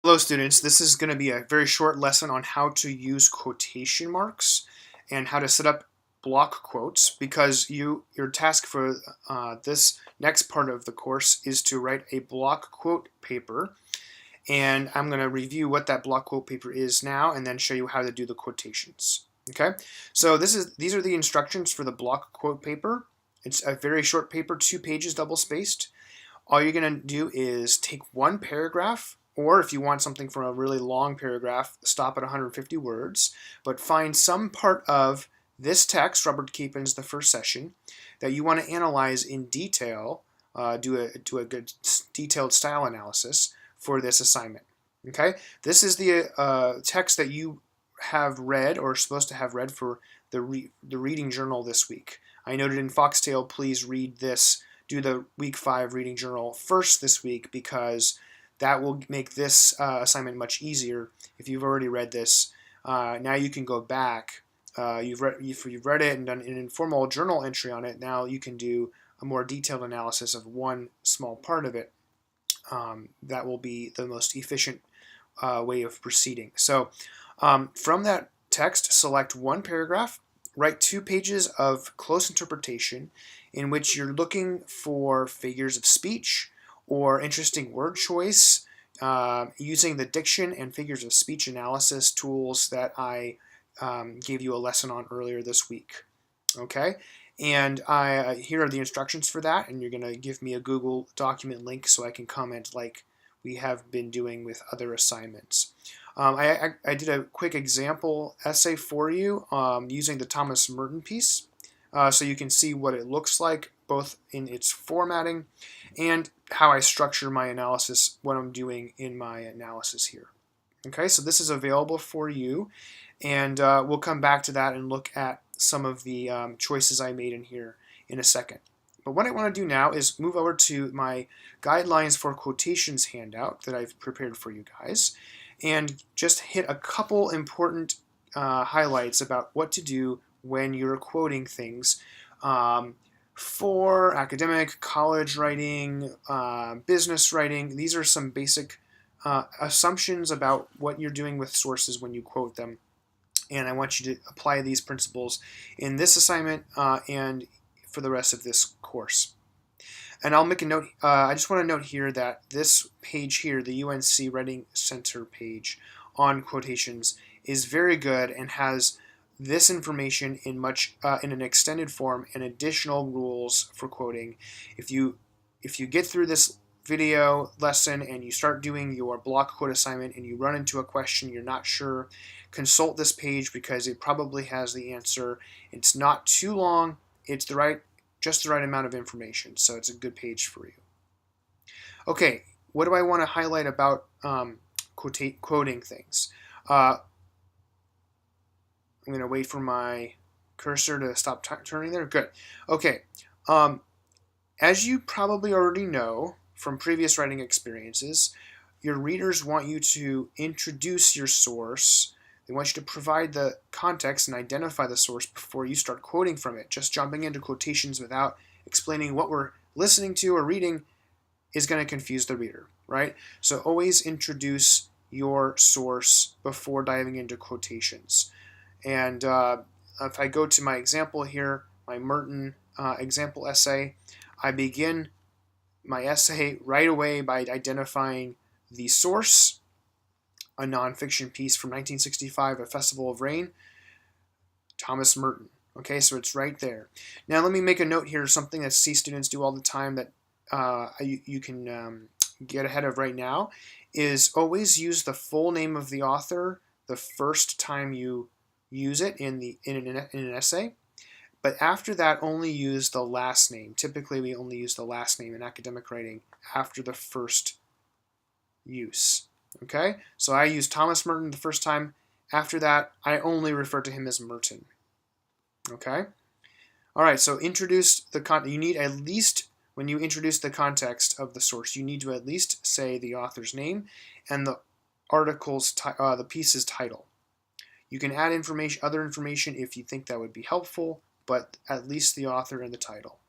Hello students, this is going to be a very short lesson on how to use quotation marks and how to set up block quotes, because your task for this next part of the course is to write a block quote paper, and I'm going to review what that block quote paper is now and then show you how to do the quotations. Okay, so these are the instructions for the block quote paper. It's a very short paper, 2 pages double spaced. All you're going to do is take one paragraph, or if you want something from a really long paragraph, stop at 150 words, but find some part of this text, Robert Capen's The First Session, that you want to analyze in detail, do a good detailed style analysis for this assignment. Okay, this is the text that you have read or are supposed to have read for the reading journal this week. I noted in Foxtail, please read this. Do the week 5 reading journal first this week, because that will make this assignment much easier. If you've already read this, now you can go back. If you've read it and done an informal journal entry on it, now you can do a more detailed analysis of one small part of it. That will be the most efficient way of proceeding. So from that text, select one paragraph, write 2 pages of close interpretation in which you're looking for figures of speech or interesting word choice using the diction and figures of speech analysis tools that I gave you a lesson on earlier this week. Okay, and here are the instructions for that, and you're going to give me a Google document link so I can comment like we have been doing with other assignments. I did a quick example essay for you using the Thomas Merton piece, so you can see what it looks like, both in its formatting and how I structure my analysis, what I'm doing in my analysis here. Okay, so this is available for you, and we'll come back to that and look at some of the choices I made in here in a second. But what I want to do now is move over to my guidelines for quotations handout that I've prepared for you guys, and just hit a couple important highlights about what to do when you're quoting things for academic, college writing, business writing. These are some basic assumptions about what you're doing with sources when you quote them, and I want you to apply these principles in this assignment and for the rest of this course. And I'll make a note, I just want to note here that this page here, the UNC Writing Center page on quotations, is very good and has this information in an extended form and additional rules for quoting. If you get through this video lesson and you start doing your block quote assignment and you run into a question you're not sure, consult this page because it probably has the answer. It's not too long. It's just the right amount of information, so it's a good page for you. Okay, what do I want to highlight about quoting things? I'm going to wait for my cursor to stop turning there. Good. Okay. As you probably already know from previous writing experiences, your readers want you to introduce your source. They want you to provide the context and identify the source before you start quoting from it. Just jumping into quotations without explaining what we're listening to or reading is going to confuse the reader, right? So always introduce your source before diving into quotations. And if I go to my example here, my Merton example essay, I begin my essay right away by identifying the source, a nonfiction piece from 1965, A Festival of Rain, Thomas Merton. Okay, so it's right there. Now let me make a note here, something that C students do all the time that you can get ahead of right now, is always use the full name of the author the first time you use it in an essay. But after that, only use the last name. Typically, we only use the last name in academic writing after the first use. Okay, so I used Thomas Merton the first time. After that, I only refer to him as Merton. Okay, all right. So introduce the you need at least, when you introduce the context of the source, you need to at least say the author's name and the article's the piece's title. You can add other information if you think that would be helpful, but at least the author and the title.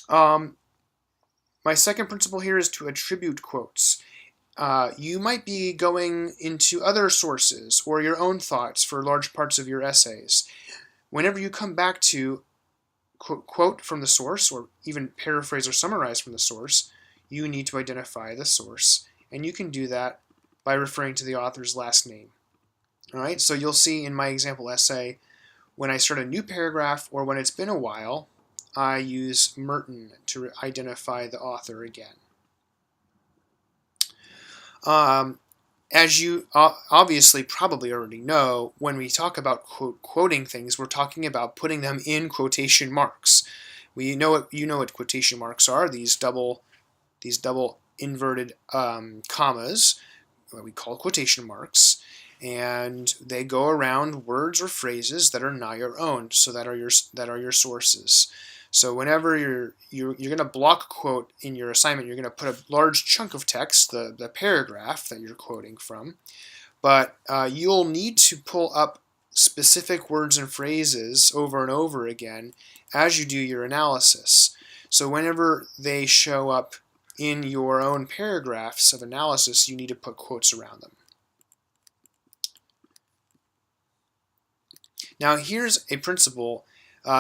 My second principle here is to attribute quotes. You might be going into other sources or your own thoughts for large parts of your essays. Whenever you come back to quote from the source, or even paraphrase or summarize from the source, you need to identify the source, and you can do that by referring to the author's last name. All right, so you'll see in my example essay, when I start a new paragraph or when it's been a while, I use Merton to identify the author again. As you obviously probably already know, when we talk about quoting things, we're talking about putting them in quotation marks. You know what quotation marks are, these double inverted commas, what we call quotation marks, and they go around words or phrases that are not your own, so that are your sources. So whenever you're going to block quote in your assignment, you're going to put a large chunk of text, the paragraph that you're quoting from, but you'll need to pull up specific words and phrases over and over again as you do your analysis. So whenever they show up in your own paragraphs of analysis, you need to put quotes around them. Now here's a principle.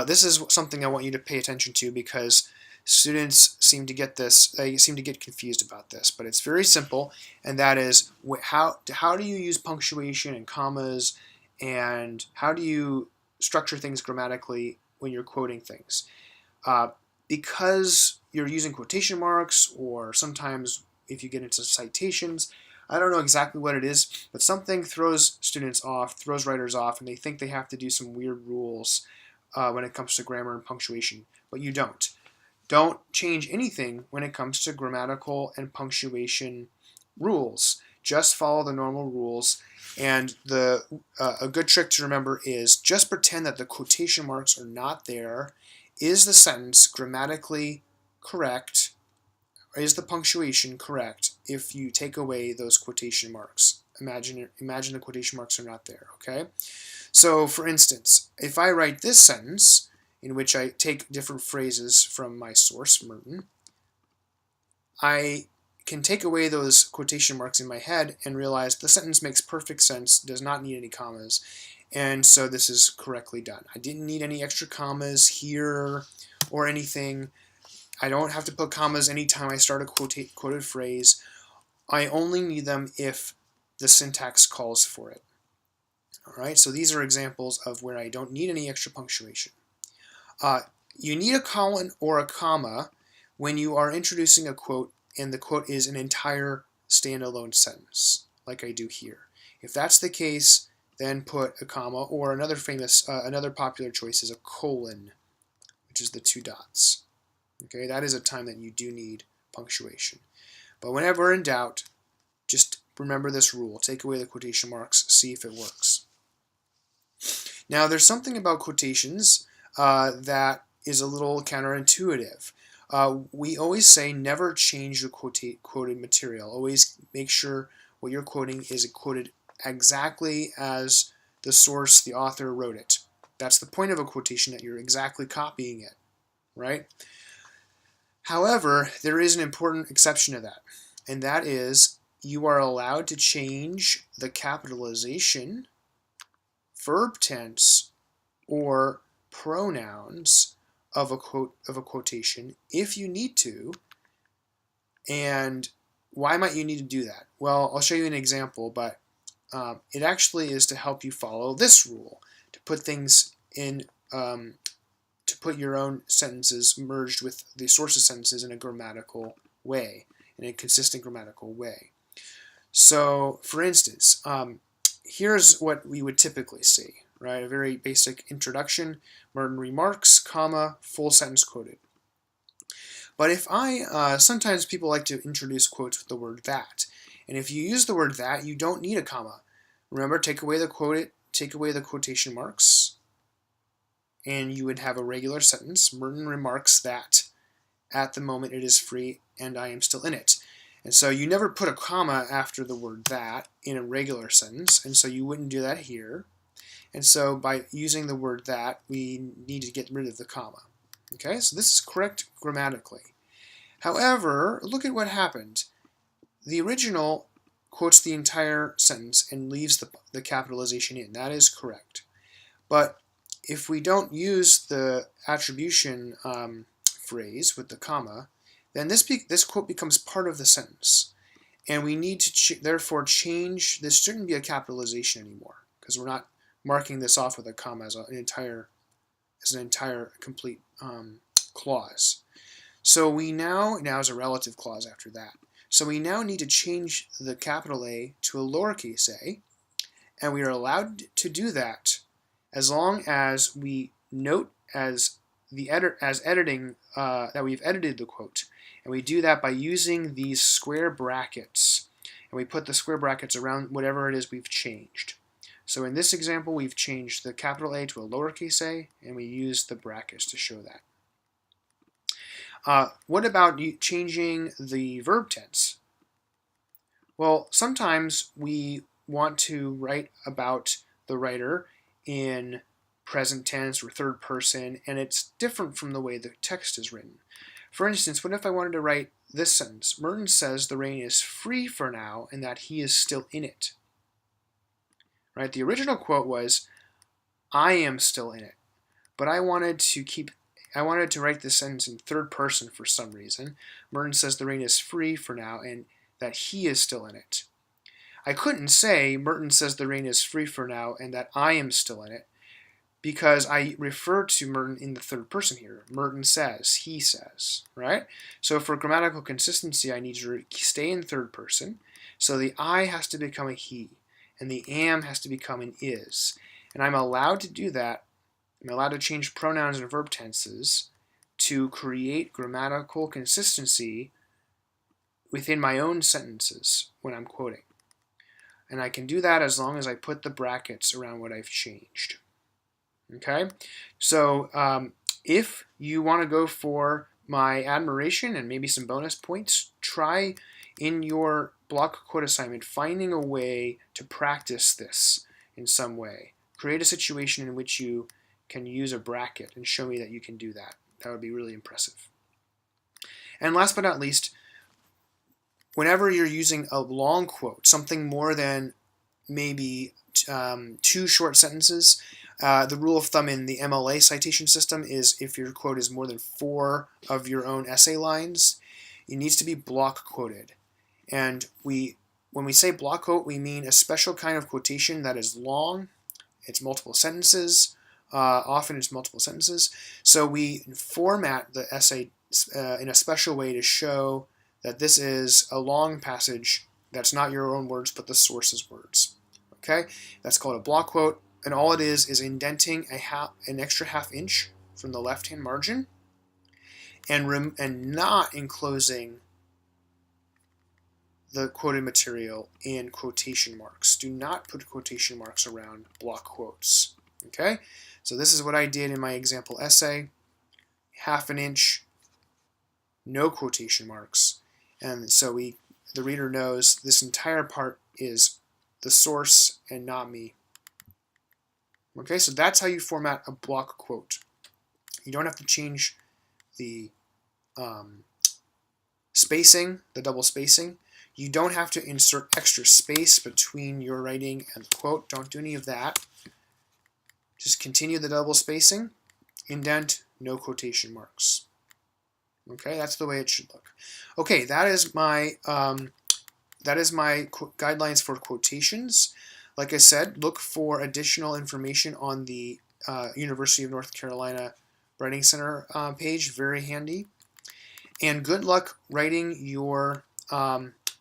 This is something I want you to pay attention to because students seem to get this, they seem to get confused about this, but it's very simple, and that is how do you use punctuation and commas, and how do you structure things grammatically when you're quoting things. Because you're using quotation marks, or sometimes if you get into citations, I don't know exactly what it is, but something throws students off, throws writers off, and they think they have to do some weird rules when it comes to grammar and punctuation, but you don't. Don't change anything when it comes to grammatical and punctuation rules. Just follow the normal rules, and a good trick to remember is just pretend that the quotation marks are not there. Is the sentence grammatically correct? Is the punctuation correct if you take away those quotation marks? Imagine the quotation marks are not there, okay? So, for instance, if I write this sentence, in which I take different phrases from my source, Merton, I can take away those quotation marks in my head and realize the sentence makes perfect sense, does not need any commas, and so this is correctly done. I didn't need any extra commas here or anything. I don't have to put commas anytime I start a quoted phrase. I only need them if the syntax calls for it. All right, so these are examples of where I don't need any extra punctuation. You need a colon or a comma when you are introducing a quote and the quote is an entire standalone sentence, like I do here. If that's the case, then put a comma, or another popular choice is a colon, which is the 2 dots. Okay, that is a time that you do need punctuation. But whenever in doubt, just remember this rule. Take away the quotation marks, see if it works. Now, there's something about quotations that is a little counterintuitive. We always say never change your quoted material. Always make sure what you're quoting is quoted exactly as the source, the author, wrote it. That's the point of a quotation, that you're exactly copying it, right? However, there is an important exception to that, and that is you are allowed to change the capitalization, verb tense, or pronouns of a quotation if you need to. And why might you need to do that? Well, I'll show you an example, but it actually is to help you follow this rule, to put things in, to put your own sentences merged with the source's sentences in a grammatical way, in a consistent grammatical way. So, for instance, here's what we would typically see, right? A very basic introduction, Merton remarks, comma, full sentence quoted. But if sometimes people like to introduce quotes with the word that, and if you use the word that, you don't need a comma. Remember, take away the quotation marks, and you would have a regular sentence. Merton remarks that at the moment it is free, and I am still in it. And so you never put a comma after the word that in a regular sentence, and so you wouldn't do that here. And so by using the word that, we need to get rid of the comma. Okay, so this is correct grammatically. However, look at what happened. the original quotes the entire sentence and leaves the capitalization in. That is correct. But if we don't use the attribution phrase with the comma, then this quote becomes part of the sentence. And we need to therefore change, this shouldn't be a capitalization anymore, because we're not marking this off with a comma as an entire complete clause. So we now is a relative clause after that. So we now need to change the capital A to a lowercase a, and we are allowed to do that as long as we note editing that we've edited the quote. And we do that by using these square brackets. And we put the square brackets around whatever it is we've changed. So in this example, we've changed the capital A to a lowercase a, and we use the brackets to show that. What about changing the verb tense? Well, sometimes we want to write about the writer in present tense or third person, and it's different from the way the text is written. For instance, what if I wanted to write this sentence? Merton says the rain is free for now and that he is still in it. Right? The original quote was, I am still in it. But I wanted to write this sentence in third person for some reason. Merton says the rain is free for now and that he is still in it. I couldn't say Merton says the rain is free for now and that I am still in it, because I refer to Merton in the third person here. Merton says, he says, right? So for grammatical consistency, I need to stay in third person. So the I has to become a he, and the am has to become an is. And I'm allowed to do that. I'm allowed to change pronouns and verb tenses to create grammatical consistency within my own sentences when I'm quoting. And I can do that as long as I put the brackets around what I've changed. Okay, so if you want to go for my admiration and maybe some bonus points, try in your block quote assignment finding a way to practice this in some way. Create a situation in which you can use a bracket and show me that you can do that. That would be really impressive. And last but not least, whenever you're using a long quote, something more than maybe 2 short sentences, the rule of thumb in the MLA citation system is if your quote is more than 4 of your own essay lines, it needs to be block quoted. And when we say block quote, we mean a special kind of quotation that is long. It's multiple sentences. Often it's multiple sentences. So we format the essay in a special way to show that this is a long passage that's not your own words, but the source's words. Okay, that's called a block quote. And all it is indenting an extra ½ inch from the left-hand margin and not enclosing the quoted material in quotation marks. Do not put quotation marks around block quotes. Okay, so this is what I did in my example essay. ½ inch, no quotation marks. And so the reader knows this entire part is the source and not me. Okay, so that's how you format a block quote. You don't have to change the spacing, the double spacing. You don't have to insert extra space between your writing and the quote. Don't do any of that. Just continue the double spacing, indent, no quotation marks. Okay, that's the way it should look. Okay, that is my guidelines for quotations. Like I said, look for additional information on the University of North Carolina Writing Center page. Very handy. And good luck writing your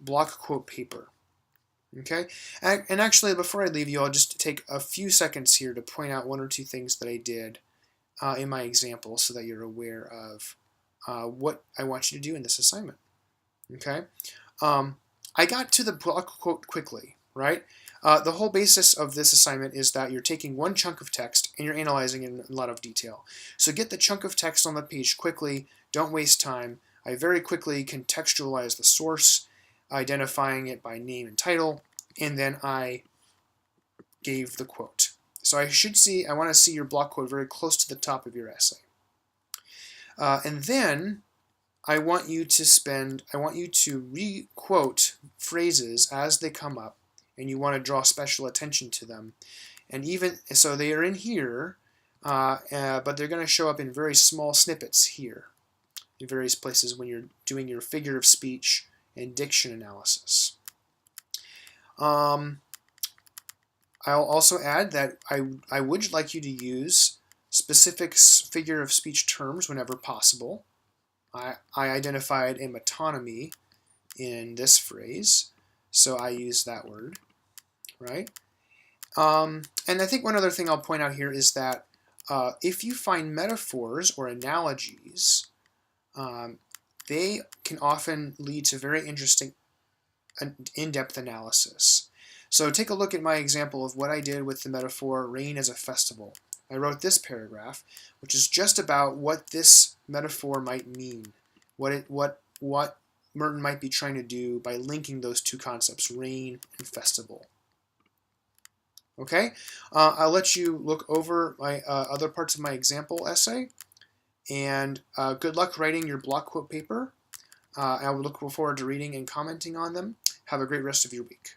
block quote paper. Okay? And actually, before I leave you, I'll just take a few seconds here to point out 1 or 2 things that I did in my example so that you're aware of what I want you to do in this assignment. Okay? I got to the block quote quickly, right? The whole basis of this assignment is that you're taking one chunk of text and you're analyzing it in a lot of detail. So get the chunk of text on the page quickly. Don't waste time. I very quickly contextualize the source, identifying it by name and title, and then I gave the quote. So I want to see your block quote very close to the top of your essay. And then I want you to re-quote phrases as they come up, and you want to draw special attention to them. And even so, they are in here, but they're going to show up in very small snippets here in various places when you're doing your figure of speech and diction analysis. I'll also add that I would like you to use specific figure of speech terms whenever possible. I identified a metonymy in this phrase, so I use that word, right? And I think one other thing I'll point out here is that if you find metaphors or analogies, they can often lead to very interesting in-depth analysis. So take a look at my example of what I did with the metaphor rain as a festival. I wrote this paragraph, which is just about what this metaphor might mean, what Merton might be trying to do by linking those two concepts, rain and festival. Okay, I'll let you look over my other parts of my example essay, and good luck writing your block quote paper. I will look forward to reading and commenting on them. Have a great rest of your week.